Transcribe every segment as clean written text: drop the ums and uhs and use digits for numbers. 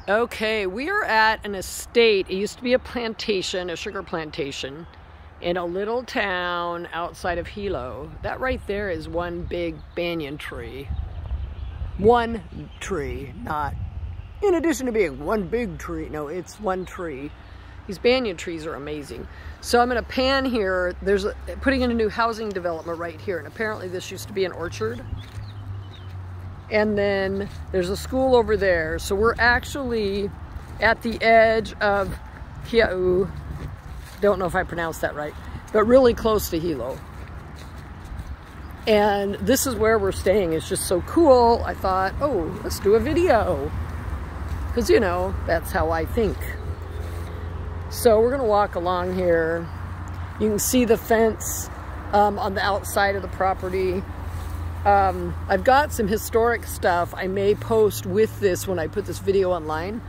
Okay, we are at an estate. It used to be a plantation, a sugar plantation, in a little town outside of Hilo. That right there is one big banyan tree. One tree, not in addition to being one big tree. No, it's one tree. These banyan trees are amazing. So I'm going to pan here. There's putting in a new housing development right here, and apparently this used to be an orchard. And then there's a school over there. So we're actually at the edge of Keaau. Don't know if I pronounced that right, but really close to Hilo. And this is where we're staying. It's just so cool. I thought, oh, let's do a video. Because, you know, that's how I think. So we're gonna walk along here. You can see the fence on the outside of the property. I've got some historic stuff I may post with this when I put this video online,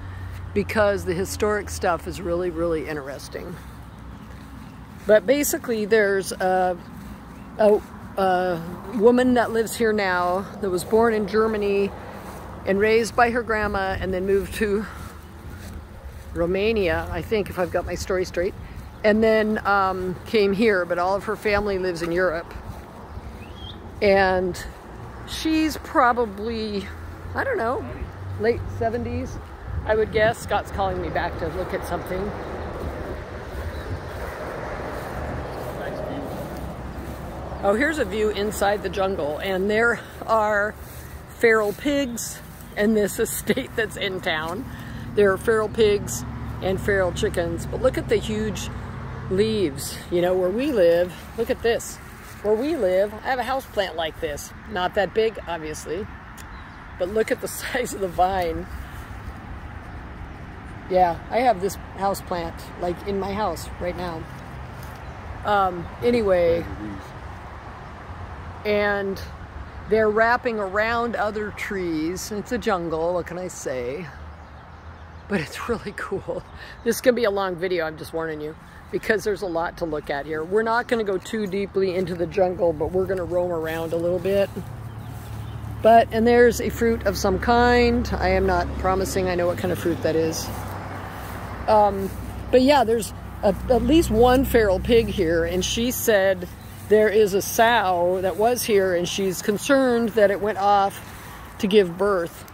because the historic stuff is really, really interesting. But basically there's a woman that lives here now that was born in Germany and raised by her grandma and then moved to Romania, I think, if I've got my story straight, and then came here, but all of her family lives in Europe. And she's probably, I don't know, late 70s, I would guess. Scott's calling me back to look at something. Oh, here's a view inside the jungle, and there are feral pigs in this estate that's in town. There are feral pigs and feral chickens, but look at the huge leaves. You know, where we live, look at this. Where we live, I have a house plant like this. Not that big, obviously, but look at the size of the vine. Yeah, I have this house plant like in my house right now. Anyway, and they're wrapping around other trees. It's a jungle, what can I say? But it's really cool. This is gonna be a long video, I'm just warning you, because there's a lot to look at here. We're not gonna go too deeply into the jungle, but we're gonna roam around a little bit. And there's a fruit of some kind. I am not promising I know what kind of fruit that is. But yeah, there's at least one feral pig here, and she said there is a sow that was here, and she's concerned that it went off to give birth.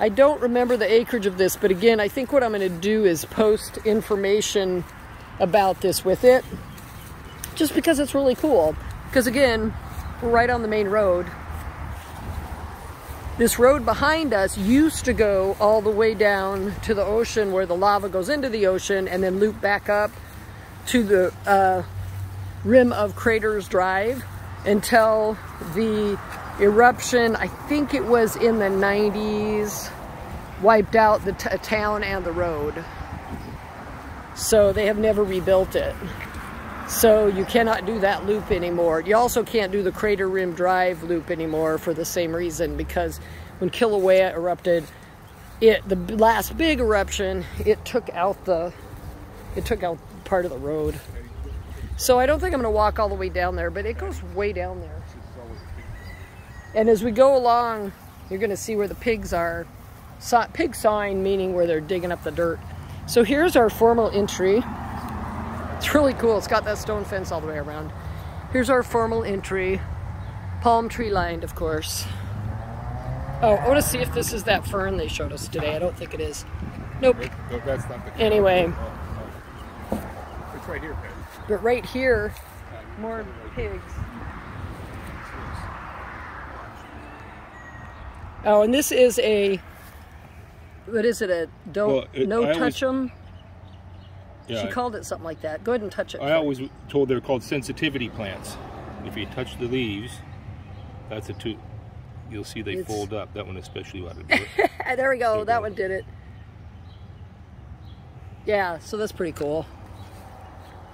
I don't remember the acreage of this, but again, I think what I'm gonna do is post information about this with it, just because it's really cool. Because again, we're right on the main road. This road behind us used to go all the way down to the ocean, where the lava goes into the ocean and then loop back up to the rim of Craters Drive until the eruption, I think it was in the 90s, wiped out the town and the road. So they have never rebuilt it. So you cannot do that loop anymore. You also can't do the Crater Rim Drive loop anymore for the same reason, because when Kilauea erupted, the last big eruption, it took out part of the road. So I don't think I'm gonna walk all the way down there, but it goes way down there. And as we go along, you're gonna see where the pigs are. Pig sign, meaning where they're digging up the dirt. So here's our formal entry. It's really cool. It's got that stone fence all the way around. Here's our formal entry. Palm tree lined, of course. Oh, I want to see if this is that fern they showed us today. I don't think it is. Nope. No, that's not the anyway. It's right here, Pat. But right here, more pigs. Oh, and this is a, what is it, a no touch 'em? Yeah, she called it something like that. Go ahead and touch it. I always told they're called sensitivity plants. If you touch the leaves, that's you'll see they fold up. That one especially ought to do it. There we go. That one did it. Yeah, so that's pretty cool.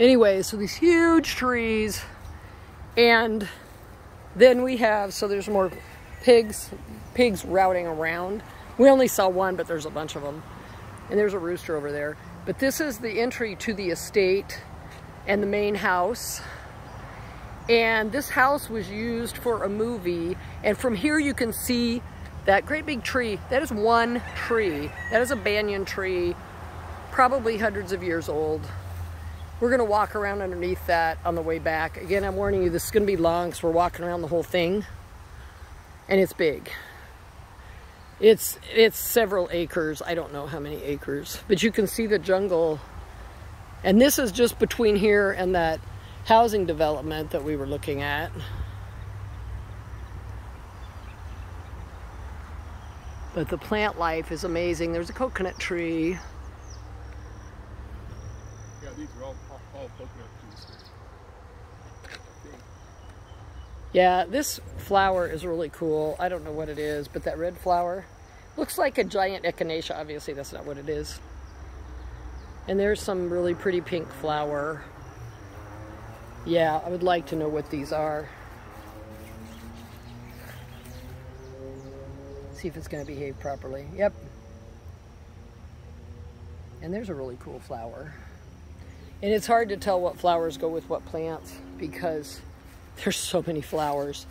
Anyway, so these huge trees, and then we have, so there's more pigs routing around. We only saw one, but there's a bunch of them. And there's a rooster over there. But this is the entry to the estate and the main house. And this house was used for a movie. And from here you can see that great big tree, that is one tree. That is a banyan tree, probably hundreds of years old. We're gonna walk around underneath that on the way back. Again, I'm warning you, this is gonna be long because we're walking around the whole thing. And it's big. It's several acres. I don't know how many acres, but you can see the jungle. And this is just between here and that housing development that we were looking at. But the plant life is amazing. There's a coconut tree. Yeah, these are all coconut trees. Yeah, this flower is really cool. I don't know what it is, but that red flower looks like a giant echinacea. Obviously, that's not what it is. And there's some really pretty pink flower. Yeah, I would like to know what these are. See if it's going to behave properly. Yep. And there's a really cool flower. And it's hard to tell what flowers go with what plants because there's so many flowers,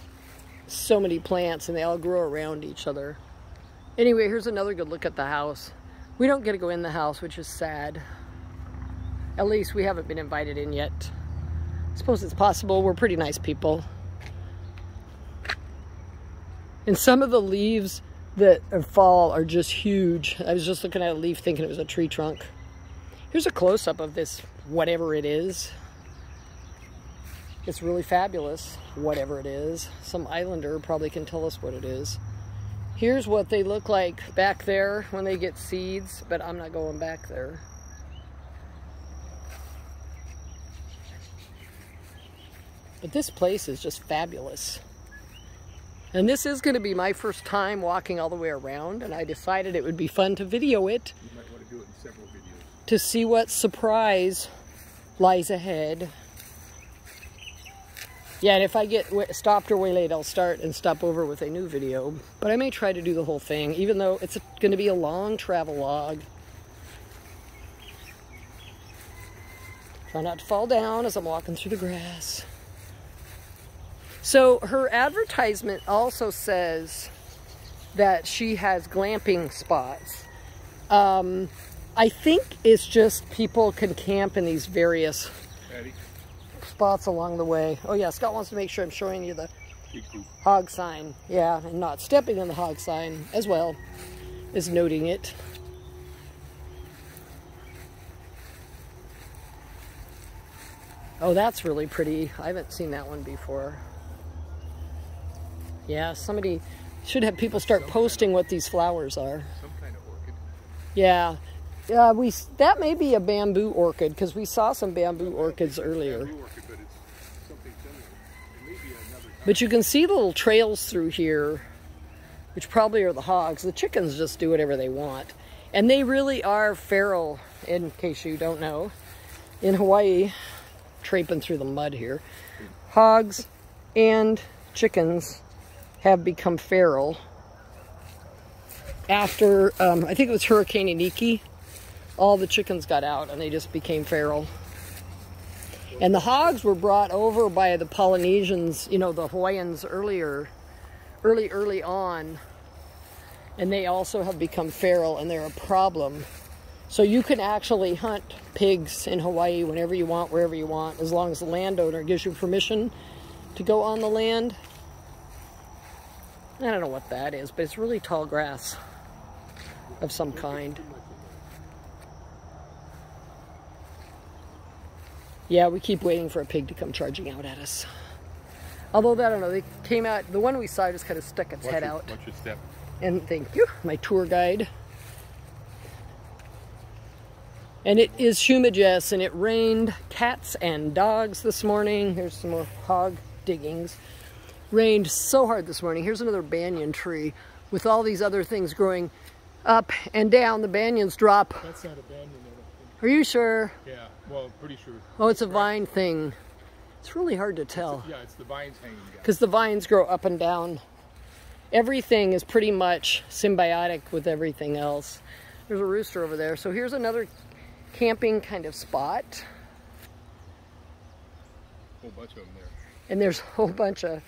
so many plants, and they all grow around each other. Anyway, here's another good look at the house. We don't get to go in the house, which is sad. At least we haven't been invited in yet. I suppose it's possible. We're pretty nice people. And some of the leaves that fall are just huge. I was just looking at a leaf thinking it was a tree trunk. Here's a close-up of this, whatever it is. It's really fabulous, whatever it is. Some islander probably can tell us what it is. Here's what they look like back there when they get seeds, but I'm not going back there. But this place is just fabulous. And this is going to be my first time walking all the way around, and I decided it would be fun to video it. You might want to do it in several videos. To see what surprise lies ahead. Yeah, and if I get stopped or waylaid, I'll start and stop over with a new video. But I may try to do the whole thing, even though it's going to be a long travel log. Try not to fall down as I'm walking through the grass. So her advertisement also says that she has glamping spots. I think it's just people can camp in these various spots along the way. Oh yeah, Scott wants to make sure I'm showing you the hog sign. Yeah, and not stepping on the hog sign as well as noting it. Oh, that's really pretty. I haven't seen that one before. Yeah, somebody should have people start posting what these flowers are. Some kind of orchid. Yeah. That may be a bamboo orchid because we saw some bamboo orchids earlier. Bamboo orchid, but it's something similar. It may be another kind. But you can see little trails through here, which probably are the hogs. The chickens just do whatever they want. And they really are feral, in case you don't know. In Hawaii, traipsing through the mud here, hogs and chickens have become feral after, I think it was Hurricane Iniki. All the chickens got out and they just became feral. And the hogs were brought over by the Polynesians, you know, the Hawaiians early on. And they also have become feral and they're a problem. So you can actually hunt pigs in Hawaii whenever you want, wherever you want, as long as the landowner gives you permission to go on the land. I don't know what that is, but it's really tall grass of some kind. Yeah, we keep waiting for a pig to come charging out at us. Although, I don't know, they came out, the one we saw just kind of stuck its head out. Watch your step. And thank you, my tour guide. And it is Humidjess, and it rained cats and dogs this morning. Here's some more hog diggings. Rained so hard this morning. Here's another banyan tree with all these other things growing up and down. The banyans drop. That's not a banyan. Are you sure? Yeah, well, pretty sure. Oh, it's a vine thing. It's really hard to tell. Yeah, it's the vines hanging down. Because the vines grow up and down. Everything is pretty much symbiotic with everything else. There's a rooster over there. So here's another camping kind of spot. A whole bunch of them there. And there's a whole bunch of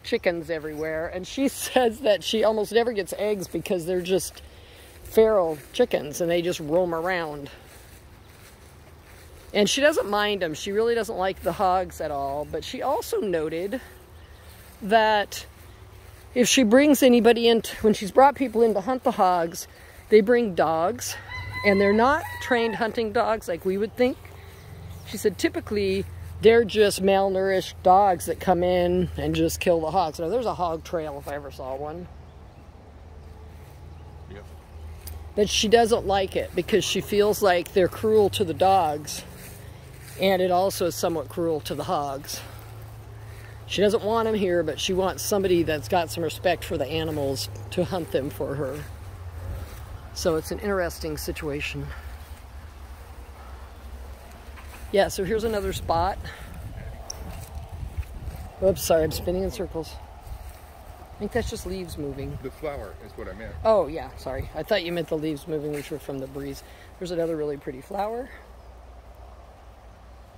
chickens everywhere, and she says that she almost never gets eggs because they're just feral chickens and they just roam around. And she doesn't mind them. She really doesn't like the hogs at all, but she also noted that if she brings anybody in, when she's brought people in to hunt the hogs, they bring dogs, and they're not trained hunting dogs like we would think. She said typically they're just malnourished dogs that come in and just kill the hogs. Now there's a hog trail if I ever saw one. Yep. But she doesn't like it because she feels like they're cruel to the dogs, and it also is somewhat cruel to the hogs. She doesn't want them here, but she wants somebody that's got some respect for the animals to hunt them for her. So it's an interesting situation. Yeah, so here's another spot. Oops, sorry, I'm spinning in circles. I think that's just leaves moving. The flower is what I meant. Oh, yeah, sorry. I thought you meant the leaves moving, which were from the breeze. There's another really pretty flower.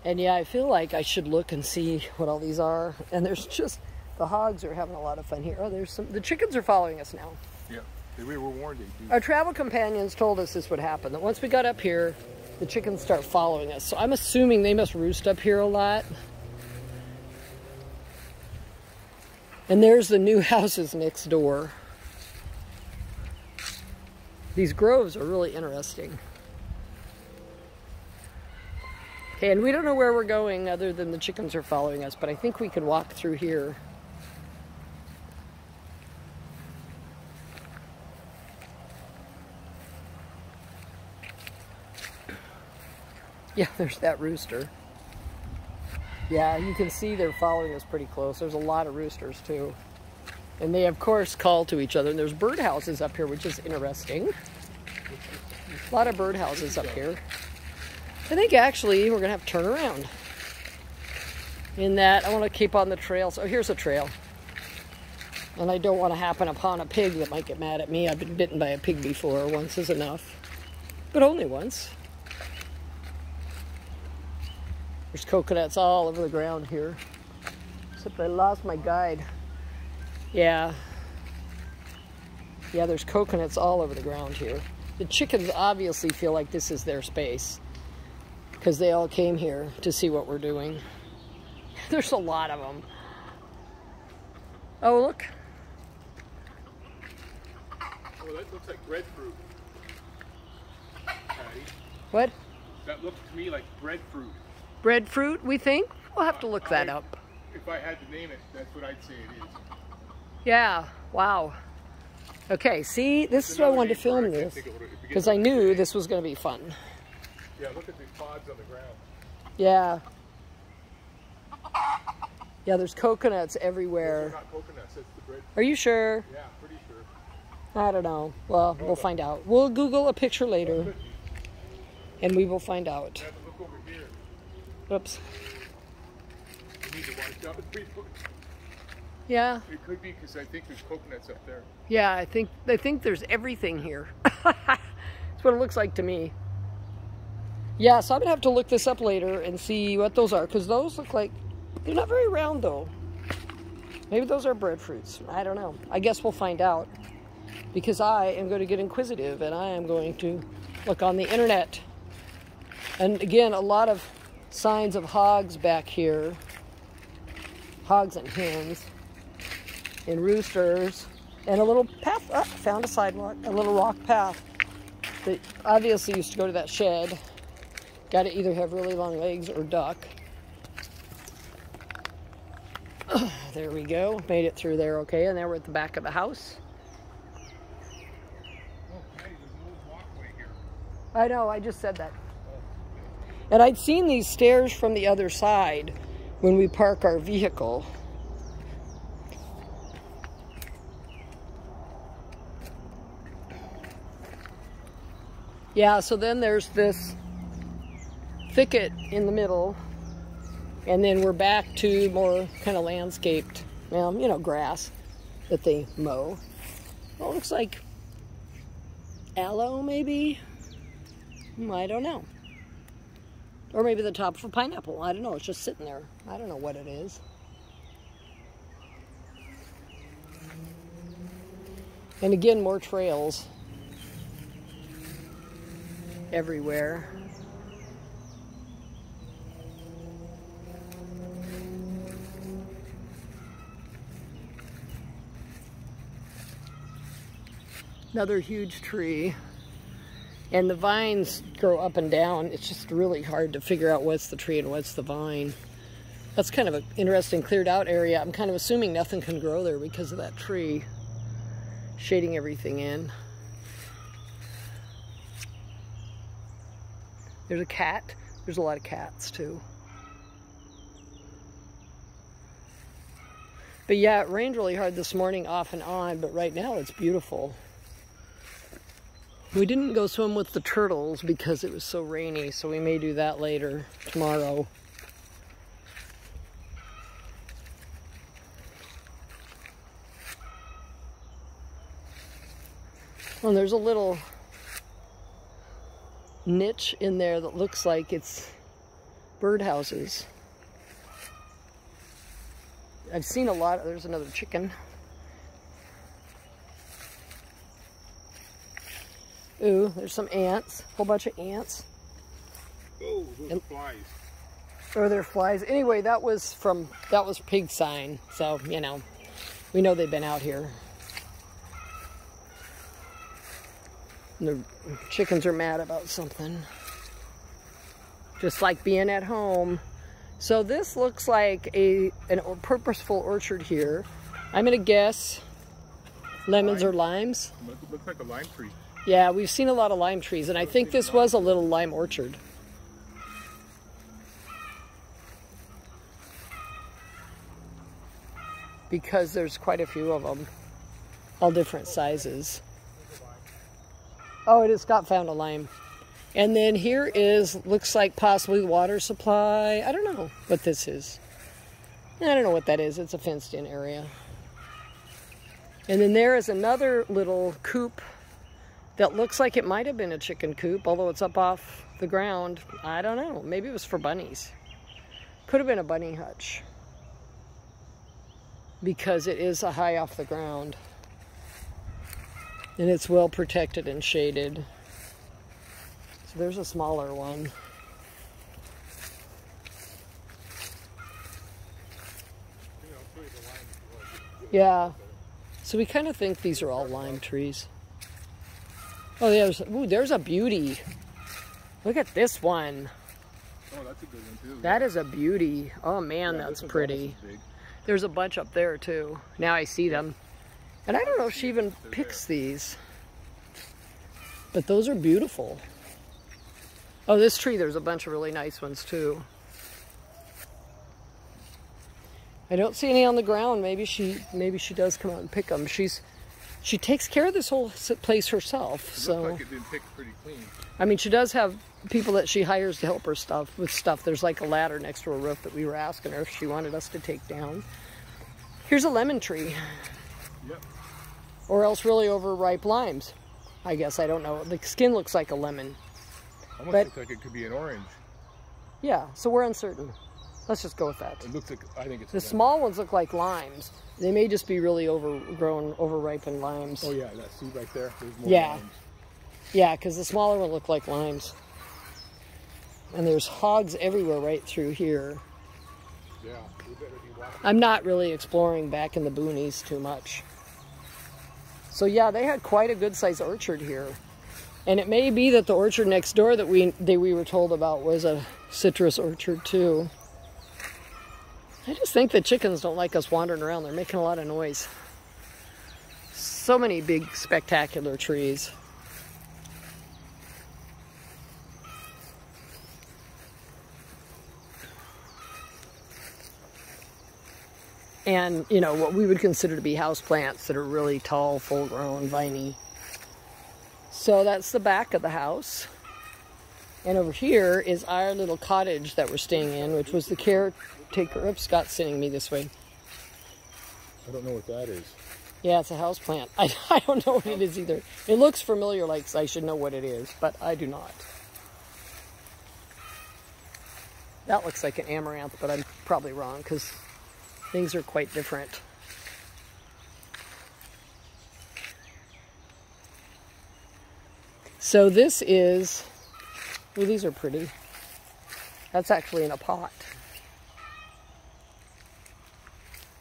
And yeah, I feel like I should look and see what all these are. And there's just, the hogs are having a lot of fun here. Oh, there's some, the chickens are following us now. Yeah, we were warned they do. Our travel companions told us this would happen, that once we got up here, the chickens start following us. So I'm assuming they must roost up here a lot. And there's the new houses next door. These groves are really interesting. Okay, and we don't know where we're going other than the chickens are following us, but I think we could walk through here. Yeah, there's that rooster. Yeah, you can see they're following us pretty close. There's a lot of roosters too. And they of course call to each other. And there's birdhouses up here, which is interesting. A lot of birdhouses up here. I think actually we're gonna have to turn around. In that I want to keep on the trails. Oh, here's a trail. And I don't want to happen upon a pig that might get mad at me. I've been bitten by a pig before. Once is enough. But only once. There's coconuts all over the ground here. Except I lost my guide. Yeah. Yeah, there's coconuts all over the ground here. The chickens obviously feel like this is their space, because they all came here to see what we're doing. There's a lot of them. Oh, look. Oh, that looks like breadfruit. Patty. What? That looks to me like breadfruit. Breadfruit, we think? We'll have to look that up. If I had to name it, that's what I'd say it is. Yeah, wow. Okay, see, this is why I wanted to film this, because I knew this was going to be fun. Yeah, look at the pods on the ground. Yeah. Yeah, there's coconuts everywhere. Those are not coconuts, that's the bread. Are you sure? Yeah, pretty sure. I don't know. Well, we'll find out. We'll Google a picture later, and we will find out. You have to look over here. Oops. You need to watch out. Yeah. It could be because I think there's coconuts up there. Yeah, I think there's everything here. That's what it looks like to me. Yeah, so I'm gonna have to look this up later and see what those are, because those look like, they're not very round though. Maybe those are breadfruits. I don't know. I guess we'll find out, because I am going to get inquisitive and I am going to look on the internet. And again, a lot of signs of hogs back here. Hogs and hens. And roosters. And a little path. Oh, found a sidewalk. A little rock path that obviously used to go to that shed. Got to either have really long legs or duck. There we go. Made it through there okay. And now we're at the back of the house. Okay, there's no walkway here. I know, I just said that. And I'd seen these stairs from the other side when we park our vehicle. Yeah, so then there's this thicket in the middle, and then we're back to more kind of landscaped, well, you know, grass that they mow. Well, it looks like aloe, maybe? I don't know. Or maybe the top of a pineapple. I don't know. It's just sitting there. I don't know what it is. And again, more trails everywhere. Another huge tree. And the vines grow up and down. It's just really hard to figure out what's the tree and what's the vine. That's kind of an interesting cleared out area. I'm kind of assuming nothing can grow there because of that tree shading everything in. There's a cat. There's a lot of cats too. But yeah, it rained really hard this morning off and on, but right now it's beautiful. We didn't go swim with the turtles because it was so rainy, so we may do that later, tomorrow. And there's a little niche in there that looks like it's birdhouses. I've seen a lot. There's another chicken. Ooh, there's some ants. A whole bunch of ants. Oh, those are flies. Or they're flies. Anyway, that was pig sign. So, you know, we know they've been out here. And the chickens are mad about something. Just like being at home. So this looks like a purposeful orchard here. I'm gonna guess lemons or limes. Looks like a lime tree. Yeah, we've seen a lot of lime trees, and I think this was a little lime orchard. Because there's quite a few of them, all different sizes. Oh, it is. Scott found a lime. And then here is, looks like possibly water supply. I don't know what this is. I don't know what that is. It's a fenced in area. And then there is another little coop that looks like it might have been a chicken coop, although it's up off the ground. I don't know. Maybe it was for bunnies. Could have been a bunny hutch. Because it is a high off the ground. And it's well protected and shaded. So there's a smaller one. Yeah. So we kind of think these are all lime trees. Oh, there's a beauty. Look at this one. Oh, that's a good one too. That is a beauty. Oh man, yeah, that's pretty. There's a bunch up there too. Now I see them. And I don't know if she even picks these. But those are beautiful. Oh, this tree, there's a bunch of really nice ones too. I don't see any on the ground. Maybe she does come out and pick them. She takes care of this whole place herself. It so looks like it been picked pretty clean. I mean, she does have people that she hires to help her with stuff. There's like a ladder next to her roof that we were asking her if she wanted us to take down. Here's a lemon tree. Yep. Or else really overripe limes. I guess, I don't know. The skin looks like a lemon. Almost looks like it could be an orange. Yeah, so we're uncertain. Let's just go with that. It looks like, I think it's the small ones look like limes. They may just be really overgrown, overripened limes. Oh yeah, that seed right there. There's more limes. Yeah, because the smaller one look like limes. And there's hogs everywhere right through here. Yeah, we better be watching. I'm not really exploring back in the boonies too much. So yeah, they had quite a good sized orchard here. And it may be that the orchard next door that we were told about was a citrus orchard too. I just think the chickens don't like us wandering around. They're making a lot of noise. So many big, spectacular trees. And, you know, what we would consider to be house plants that are really tall, full-grown, viney. So that's the back of the house. And over here is our little cottage that we're staying in, which was the caretaker. Oops, Scott's sending me this way. I don't know what that is. Yeah, it's a house plant. I don't know what it is either. It looks familiar, like I should know what it is, but I do not. That looks like an amaranth, but I'm probably wrong because things are quite different. So this is, well, these are pretty. That's actually in a pot.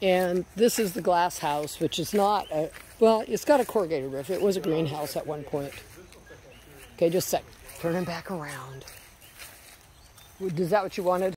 And this is the glass house, which is not a, well, it's got a corrugated roof. It was a greenhouse at one point. Okay, just a sec. Turn him back around. Is that what you wanted?